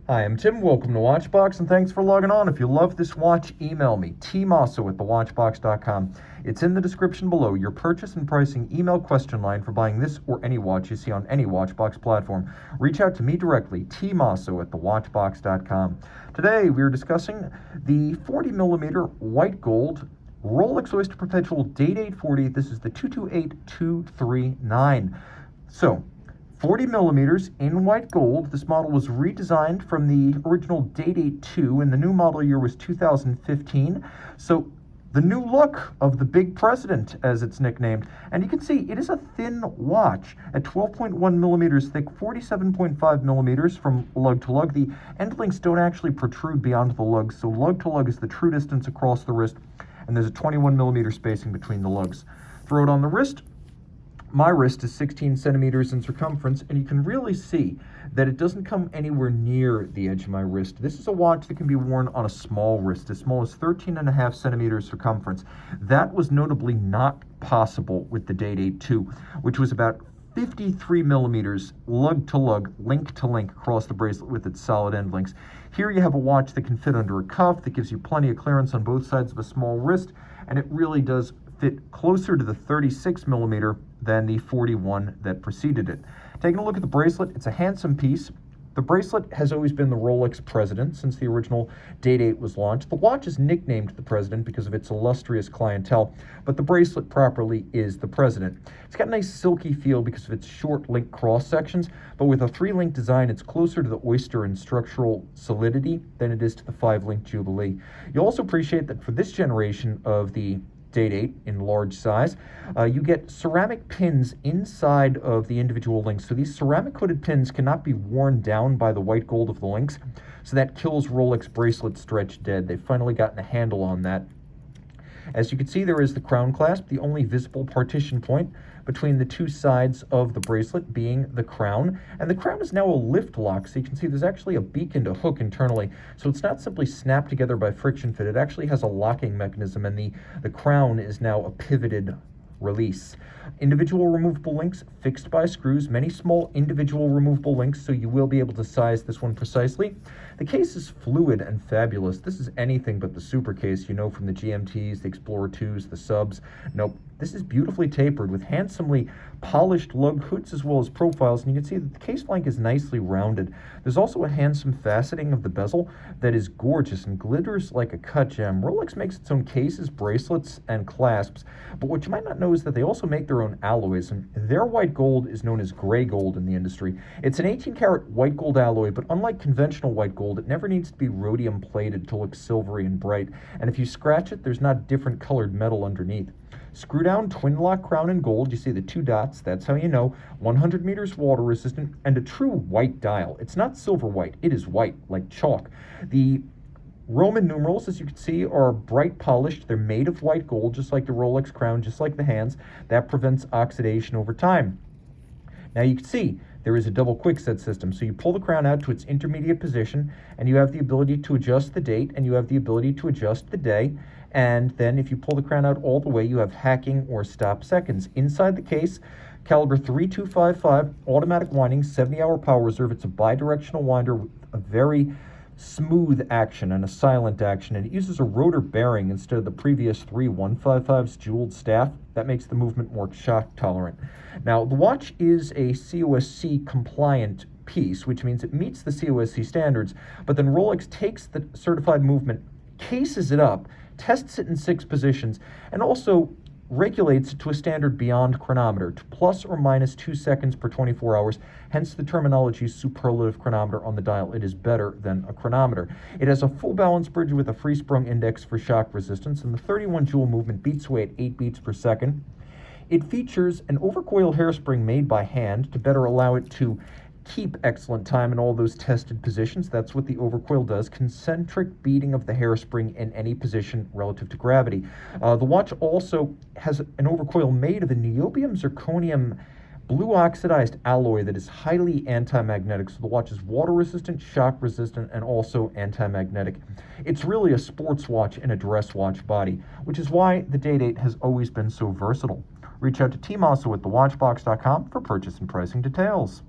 Hi, I'm Tim. Welcome to Watchbox, and thanks for logging on. If you love this watch, email me, tmosso at thewatchbox.com. It's in the description below, your purchase and pricing email question line for buying this or any watch you see on any Watchbox platform. Reach out to me directly, tmosso at thewatchbox.com. Today, we are discussing the 40mm white gold Rolex Oyster Perpetual Day-Date 40. This is the 228239. So, 40 millimeters in white gold. This model was redesigned from the original Day-Date 2, and the new model year was 2015. So the new look of the Big President, as it's nicknamed. And you can see it is a thin watch at 12.1 millimeters thick, 47.5 millimeters from lug to lug. The end links don't actually protrude beyond the lugs, so lug to lug is the true distance across the wrist, and there's a 21 millimeter spacing between the lugs. Throw it on the wrist. My wrist is 16 centimeters in circumference, and you can really see that it doesn't come anywhere near the edge of my wrist. This is a watch that can be worn on a small wrist, as small as 13.5 centimeters circumference. That was notably not possible with the Day-Date 2, which was about 53 millimeters lug to lug, link to link across the bracelet with its solid end links. Here you have a watch that can fit under a cuff, that gives you plenty of clearance on both sides of a small wrist, and it really does fit closer to the 36 millimeter than the 41 that preceded it. Taking a look at the bracelet, it's a handsome piece. The bracelet has always been the Rolex President since the original Day-Date was launched. The watch is nicknamed the President because of its illustrious clientele, but the bracelet properly is the President. It's got a nice silky feel because of its short link cross sections, but with a 3-link design, it's closer to the Oyster in structural solidity than it is to the 5-link Jubilee. You'll also appreciate that for this generation of the Day-Date in large size, you get ceramic pins inside of the individual links. So these ceramic coated pins cannot be worn down by the white gold of the links, so that kills Rolex bracelet stretch dead. They've finally gotten a handle on that. As you can see, there is the crown clasp, the only visible partition point between the two sides of the bracelet being the crown. And the crown is now a lift lock, so you can see there's actually a beak and a hook internally. So it's not simply snapped together by friction fit. It actually has a locking mechanism, and the crown is now a pivoted release. Individual removable links fixed by screws, many small individual removable links, so you will be able to size this one precisely. The case is fluid and fabulous. This is anything but the super case you know from the GMTs, the Explorer 2s, the subs. Nope, this is beautifully tapered with handsomely polished lug hoods as well as profiles, and you can see that the case flank is nicely rounded. There's also a handsome faceting of the bezel that is gorgeous and glitters like a cut gem. Rolex makes its own cases, bracelets, and clasps, but what you might not know is that they also make their own alloys, and their white gold is known as gray gold in the industry. It's an 18-karat white gold alloy, but unlike conventional white gold, it never needs to be rhodium plated to look silvery and bright, and if you scratch it, there's not different colored metal underneath. Screw down twin lock crown in gold. You see the 2 dots, that's how you know. 100 meters water resistant, and a true white dial. It's not silver white, it is white, like chalk. The Roman numerals, as you can see, are bright polished. They're made of white gold, just like the Rolex crown, just like the hands. That prevents oxidation over time. Now you can see there is a double quickset system. So you pull the crown out to its intermediate position, and you have the ability to adjust the date, and you have the ability to adjust the day. And then if you pull the crown out all the way, you have hacking or stop seconds. Inside the case, caliber 3255, automatic winding, 70-hour power reserve. It's a bidirectional winder with a very smooth action and a silent action, and it uses a rotor bearing instead of the previous 3 155s jeweled staff. That makes the movement more shock tolerant. Now, the watch is a COSC compliant piece, which means it meets the COSC standards, but then Rolex takes the certified movement, cases it up, tests it in 6 positions, and also regulates it to a standard beyond chronometer, to plus or minus 2 seconds per 24 hours, hence the terminology superlative chronometer on the dial. It is better than a chronometer. It has a full balance bridge with a free sprung index for shock resistance, and the 31 jewel movement beats away at 8 beats per second. It features an overcoil hairspring made by hand to better allow it to keep excellent time in all those tested positions. That's what the overcoil does, concentric beating of the hairspring in any position relative to gravity. The watch also has an overcoil made of a niobium zirconium blue oxidized alloy that is highly anti-magnetic, so the watch is water resistant, shock resistant, and also anti-magnetic. It's really a sports watch in a dress watch body, which is why the Day-Date has always been so versatile. Reach out to tmosso at thewatchbox.com for purchase and pricing details.